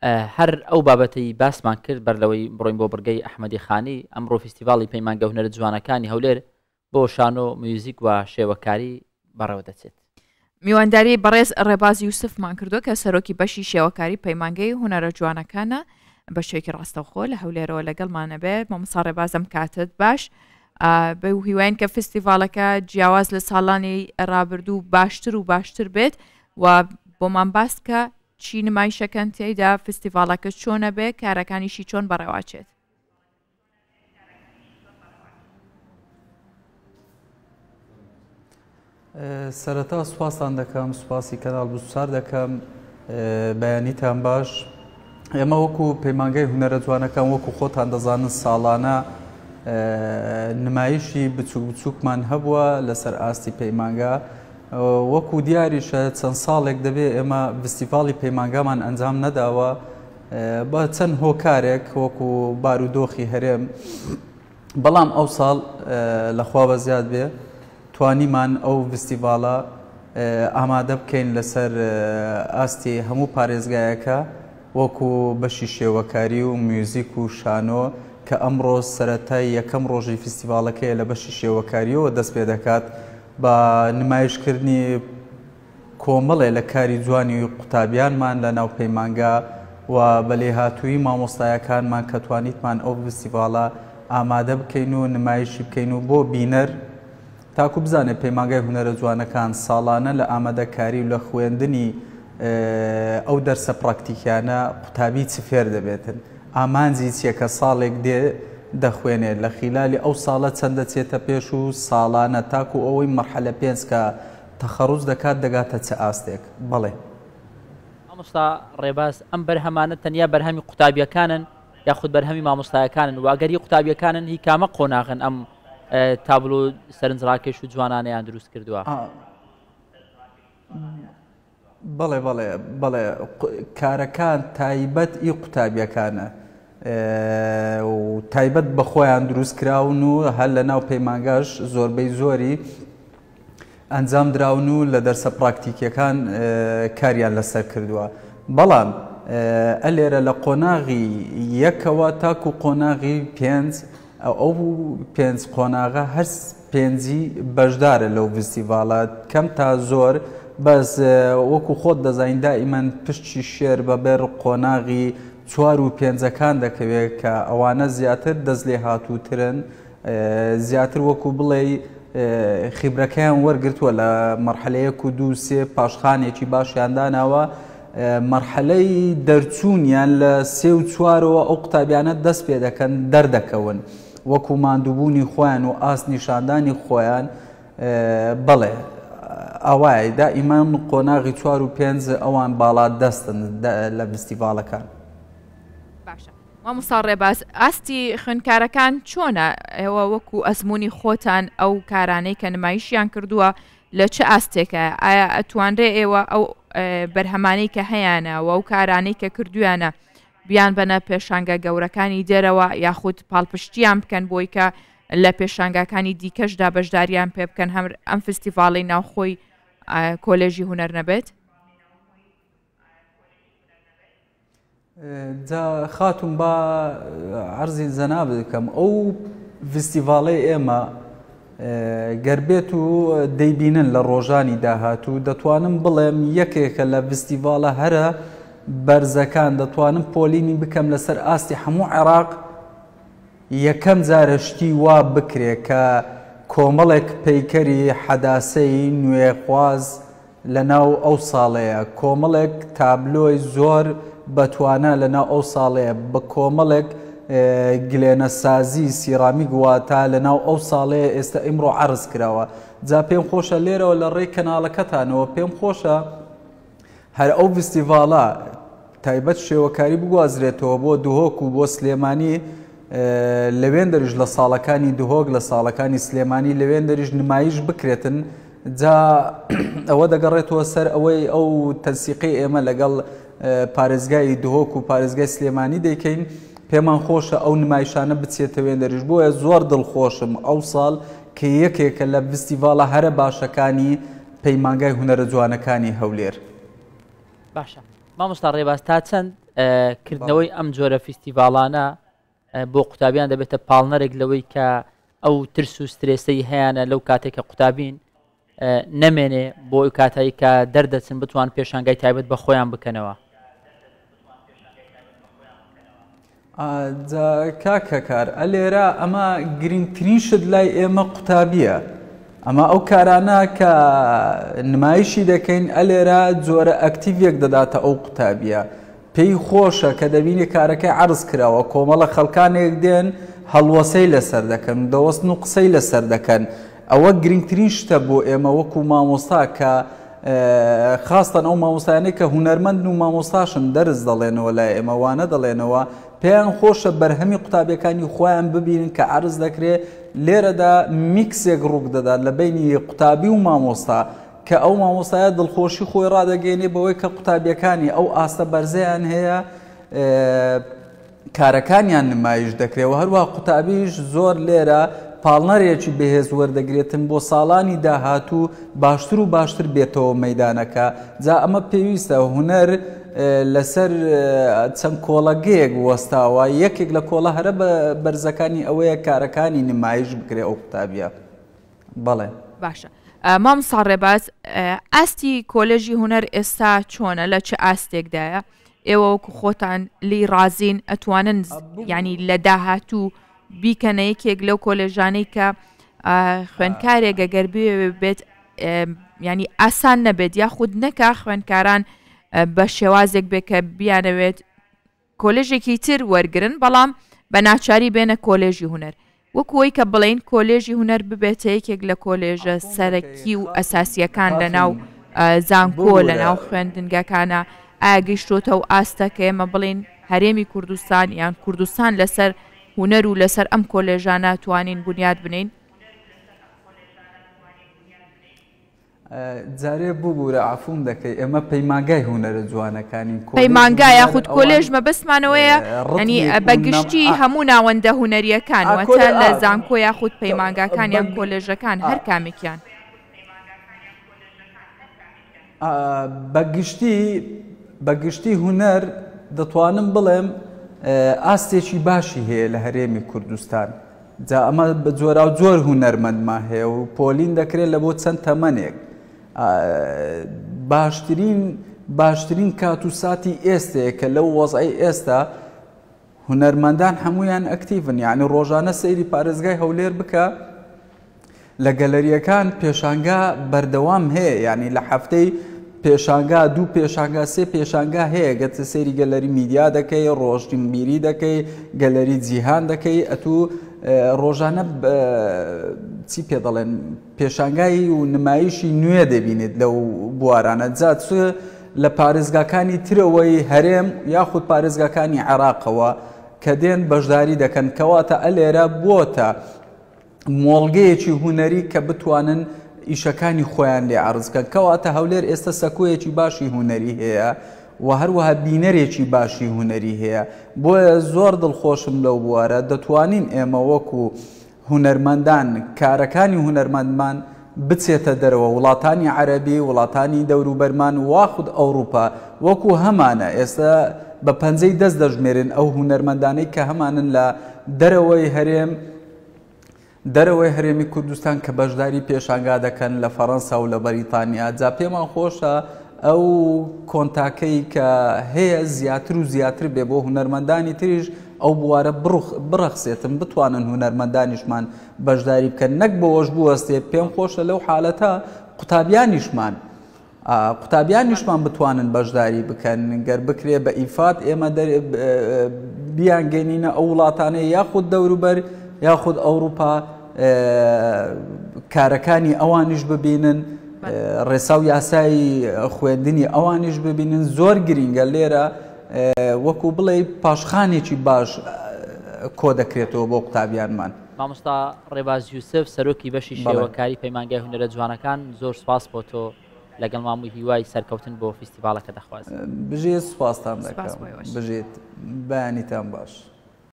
هەر ئەو بابەتەی باسمان کرد بەرلەوەی بڕۆین بۆ بڕگەی ئەحمەدی خانی ئەمڕۆ فیستیڤاڵی پەیمانگە هونەرە جوانەکانی هەولێر بۆ شانۆ میوزیک و شێوەکاری بەڕێوە دەچێت. میوانداری بەڕێز ڕێباز یوسفمان کردو کە سەرۆکی بەشی شێوەکاری پەیمانگەی هونەرە جوانەکانە بە شوێکی ڕاستەوخۆ لە هەولێرەوە لەگەڵمانە بێت مامۆستا ڕێبازم کاتت باش بە هیوایین کە فستیڤالەکە جیاواز لە ساڵانی ڕابردوو باشتر و باشتر بێت و بۆمان باس کە چی نمایشەکەن تێیدا فستیڤالەکە چۆنە بێ کارەکانیشی چۆن بەڕێواچێت. سەرەتا سوپاسان دەکەم سوپاسی کەناڵ بوسار دەکەم بەیانیتان باش. ئێمە وەکو پەیمانگەی هونەرە جوانەکان وەکو خۆتان دەزانن ساڵانە نمایشی بچووک بچووکمان هەبووە لەسەر ئاستی پەیمانگە وەکو دیاریشە چەند ساڵێک دەبێت ئێمە فستیڤاڵی پەیمانگامان ئەنجام نەداوە بە چەند هۆکارێک وەکو بارودۆخی هەرێم بەڵام ئەو ساڵ لەخوا بە زیاد بێ توانیمان ئەو فستیڤاڵە ئامادە بکەین لەسەر ئاستی هەموو پارێزگایەکە وەکو بەشی شێوەکاری و میوزیک و شانۆ کە ئەمڕۆ سەرەتای یەکەم ڕۆژی فستیڤاڵەکەیە لە بەشی شێوەکاریەوە دەست پێ دەکات بە نمایشکردنی کۆمەڵێ لە کاری جوانی و قوتابیانمان لە ناو پەیمانگا و بەلێهاتووی مامۆستایەکانمان کە توانیتمان ئەو فستیڤاڵە ئامادە بکەین و نمایشی بکەین و بۆ بینەر تاکو بزانێت پەیمانگای هونەرە جوانەکان ساڵانە لە ئامادەکاری و لە خوێندنی ئەو دەرسە پراکتیکیانە قوتابی چ فێر دەبێتن ئامانجی چیەکە ساڵێک دێ دەخوێنێت لە خیلالی ئەو ساڵە چەندە چێتە پێش و ساڵانە تاکو ئەوەی مەرحەلە پێنج کە تەخەڕوج دەکات دەگاتە چه ئاستێک بەڵێ. مامۆستا ڕێباز ئەم بەرهەمانە تەنیا بەرهەمی قوتابیەکانن یاخود بەرهەمی مامۆستایەکانن و ئەگەری قوتابیەکانن هی کامە قۆناغن ئەم تابلۆ سەرنجڕاکێش و جوانانەیان دروست کردووە. بەڵێ بەڵێ بەڵێ کارەکان تایبەت ئی قوتابیەکانە و تایبەت بە خۆیان دروست کراون و هەر لە ناو پەیمانگاش زۆربەی زۆری ئەنجام دراون و لە دەرسە پراکتیکیەکان کاریان لەسەر کردووە بەڵام ئەلێرە لە قۆناغی یەکەوە تاکو قۆناغی پێنج ئەو پێنج قۆناغە هەر پێنجی بەشدارە لەو فستیڤاڵە کەم تا زۆر بەس وەکو خۆت دەزانین دائیمەن پشتی شێر بەبێر قۆناغی چوار و پێنجەکان دەکەوێت کە ئەوانە زیاتر دەست لێ هاتووترن زیاتر وەکو بڵێ خیبرەکەیان وەرگرتووە لە مەرحەلەیەک و دوو سێ پاشخانێکی باشیان داناوە مەرحەلەی دەرچوونیان لە سێ و چوارەوە ئەو قوتابیانە دەست پێ دەکەن دەردەکەون وەکو ماندووبوونی خۆیان و ئاست نیشاندانی خۆیان بەڵێ ئەوای دائیمان قۆناغی چوار و پێنج ئەوان باڵا دەستن لە فستیڤاڵەکان. باشە مامۆستا ڕێباز ئاستی خوێندکارەکان چۆنە ئێوە وەکو ئەزمموی خۆتان ئەو کارانەی کە نمایشیان کردووە لە چه ئاستێکە ئایا ئەتوانرێ ئێوە ئەو بەرهەمانەی کە هەیەە و ئەو کارانەی کە کردویانە بیان بەنە پێشانگە گەورەکانی دێرەوە یاخود پاڵپشتیان بکەن بۆی کە لە پێشانگاکانی دیکەشدا بەشداریان پێ بکەن ئەم فستیڤاڵی ناوخۆی کۆلێژی هونەر نەبێت؟ جا خاتون با عەرزی جەناب دەکەم ئەو فستیڤاڵەی ئێمە گەربێت و دەیبینن لە ڕۆژانی داهاتوو دەتوانم بڵێم یەکێکە لە فستیڤاڵە هەرە بەرزەکان دەتوانم پۆلینی بکەم لەسەر ئاستی هەموو عێراق یەکەم جارەشتی وا بکرێ کە کۆمەڵێک پەیکەری حەداسەی نوێخواز لە ناو ئەو ساڵەیە کۆمەڵێک تابلۆی زۆر بەتوانە لە ناو ئەو ساڵەیە بە کۆمەڵێک گلێنە سازی سیرامیک واتە لە ناو ئەو ساڵەیە ئێستا ئیمڕۆ عەرز کراوە جا پێم خۆشە لێرەوە لە ڕێی کەناڵەکەتانەوە پێم خۆشە هەر ئەو فستیڤاڵە تایبەت شێوەکاری بگوازرێتەوە بۆ دهۆک و بۆ سلێمانی لەوێن دەریش لە ساڵەکانی دهۆک لە ساڵەکانی سلێمانی لەوێن دەریش نمایش بکرێتن جا ئەوە دەگەڕێتەوە سەر ئەوەی ئەو تەنسیقی ئێمە لەگەڵ پارێزگای دهۆک و پارێزگای سلێمانی دەیکەین پێمان خۆشە ئەو نمایشانە بچێتەوێن دەریش بۆیە زۆر دڵخۆشم ئەو ساڵ کە یەکێکە لە فستیڤاڵە هەرە باشەکانی پەیمانگای هونەرە جوانەکانی هەولێر. باشە مامۆستا ڕێباز تا چەند کردنەوەی ئەم جۆرە فیستیڤالانە بۆ قوتابیان دەبێتە پاڵنەرێک لەوەی کە ئەو ترس و سترێسەی هەیەە لەو کاتێک کە قوتابین نەمێنێ بۆ ئەو کاتایی کە دەردەچن بتوان پێشانگای تایبەت بە خۆیان بکەنەوە. کاکە کار ئەلێرە ئەمە گرنگترین شت لای ئێمە قوتابیە. ئەمە ئەو کارانە کە نمایشی دەکەین ئەلێرە جۆرە ئەکتیڤێک دەداتە ئەو قوتابیە. پێی خۆشە کە دەبینی کارەکەی عرض کراوە کۆمەڵە خەڵکانێک دێن هەڵوەسەی لەسەر دەکەن دەوەستن و قسەی لەسەر دەکەن. ئەوە گرنگترین شتە بۆ ئێمە وەکو مامۆستا کە خاستن ئەو مامۆستایانەی کە هونەرمەند و مامۆستاشن دەرز دەڵێنەوە لای ئێمە وانە دەڵێنەوە پێیان خۆشە بەرهەمی قوتابیەکانی خۆیان ببینن کە عرض دەکرێت لێرەدا میکسێک ڕووک دەدات لە بینی قوتابی و مامۆستا کە ئەو مامۆستایە دڵخۆشی خۆی ڕادەگەێنێ بەوەی کە قوتابیەکانی ئەو ئاستە بەرزەیان هەیە کارەکانیان نمایش دەکرێەوە هەروە قوتابیش زۆر لێرە پاڵنەرێکی بەهێز وەردەگرێتن بۆ ساڵانی داهاتوو باشتر و باشتر بێتەوە مەیدانەکە جا ئەمە پێویستە هونەر لەسەر چەند کۆڵەگەیەک وەستاوە یەکێک لە کۆڵە هەرە بەرزەکانی ئەوەیە کارەکانی نمایش بکرێ ئەو قوتابیە. بەڵێ باشە. مامۆستا ڕێباز ئاستی کۆلێژی هونەر ئێستا چۆنە لە چه ئاستێکدایە ئێوە وەکو خۆتان لی ڕازین ئەتوانن ینی لە داهاتوو بیکەنە یەکێک لەو کۆلێژانەی کە خوێندکارێک گەر بێت ینی ئاسان نەبێت یاخود نەکا خوێندکاران بە شێوازێک بێت کە بیانەوێت کۆلێژێکی تر وەرگرن بەڵام بە ناچاری بێنە کۆلێژی هونەر وەکوەوەی کە بڵین کۆلێژی هونەر ببێتە یەکێک لە کۆلێژە سەرەکی و ئەساسیەکان لە ناو زانکۆ لە ناو خوێندنگەکانە ئایا گەیشتۆتە و ئاستە کە ئێمە بڵین هەرێمی کوردستان یان کوردستان لەسەر هونەر و لەسەر ئەم کۆلێژانە توانین بنیاد بنین؟ جارێ ببوورە عفوم دەکەی ئێمە پەیمانگای هونەرە جوانەکانی پەیمانگای یاخود کۆلێژ مەبەستمانەوەیە ینی بەگشتی هەموو ناوەندە هونەریەکان وەتە لە زانکۆ یاخود پەیمانگاکان یان کۆلێژەکان هەر کامێکیان بەگشتی هونەر دەتوانم بڵێم ئاستێکی باشی هەیە لە هەرێمی کوردستان جا ئەمە بە جۆرا و جۆر هونەرمەندما هەیە و پۆلین دەکرێت لە بۆ چەند تەمەنێک باشترین کات و ساتی ئێستەیە کە لەو وەزعی ئێستا هونەرمەندان هەمویان ئەکتیڤن یعنی ڕۆژانە سەیری پارێزگای هەولێر بکە لە گەلەریەکان پێشانگا بەردەوام هەیە یعنی لە هەفتەی پێشانگا دوو پێشانگا سێ پێشانگا هەیە گەتە سەیری گەلەری میدیا دەکەی ڕۆژنبیری دەکەی گەلەری جیهان دەکەی ئەتوو ڕۆژانە چی پێ دەڵێن پێشانگایی و نمایشی نوێ دەبینێت لەو بوارانە جات لە پارێزگاکانی ترەوەی هەرێم یاخود پارێزگاکانی عێراقەوە کە دێن بەشداری دەکەن کەواتە ئەلێرە بۆتە مۆڵگەیەکی هونەری کە بتوانن ئیشەکانی خۆیان لێ عرضکەن کەواتە هەولێر ئێستا سەکۆیەکی باشی هونەری هەیە و هەروەها بینەرێکی باشی هونەری هەیە بۆیە زۆر دڵخۆشم لەو بوارە دەتوانین ئێمە وەکو هونەرمەندان کارەکانی هونەرمەندمان بچێتە دەرەوە وڵاتانی عەرەبی وڵاتانی دەوروبەرمان واخود ئەوروپا وەکو هەمانە ئێستا بە پەنجەی دەست دەژمێرن ئەو هونەرمەندانەی کە هەمانن لە دەرەوەی هەرێمی کوردستان کە بەشداری پێشانگا دەکەن لە فەڕەنسا و لە بەریتانیا جا پێمان خۆشە ئەو کۆنتاکەی کە هەیە زیاتر و زیاتر بێ بۆ هونەرمەندانی تریش ئەو بوارە بڕەخسێتن بتوانن هونەرمەندانیشمان بەشداری بکەن نەک بەوەش بوەستێ پێم خۆشە لەو حالەتە قوتابیانیشمان بتوانن بەشداری بکەن گەر بکرێ بە ئیفات ئێمە بیانگەینینە ئەو وڵاتانەیە یاخود دەوروبەر یاخود ئەوروپا کارەکانی ئەوانیش ببینن ڕێسا و یاسایی خوێندنی ئەوانیش ببینن زۆر گرینگە لێرە وەکو بڵێ پاشخانێکی باش کۆ دەکرێتەوە بۆ قوتابیانمان. مامۆستا ڕێباز یوسف سەرۆکی بەشی شێوەکاری پەیمانگای هونەرە جوانەکان زۆر سپاس بۆ تۆ لەگەڵ مامووی هیوای سەرکەوتن بۆ فیستیڤالەکە دەخوازم. بژێت سوپاستان دەکەم بژێت بەیانیتان باش.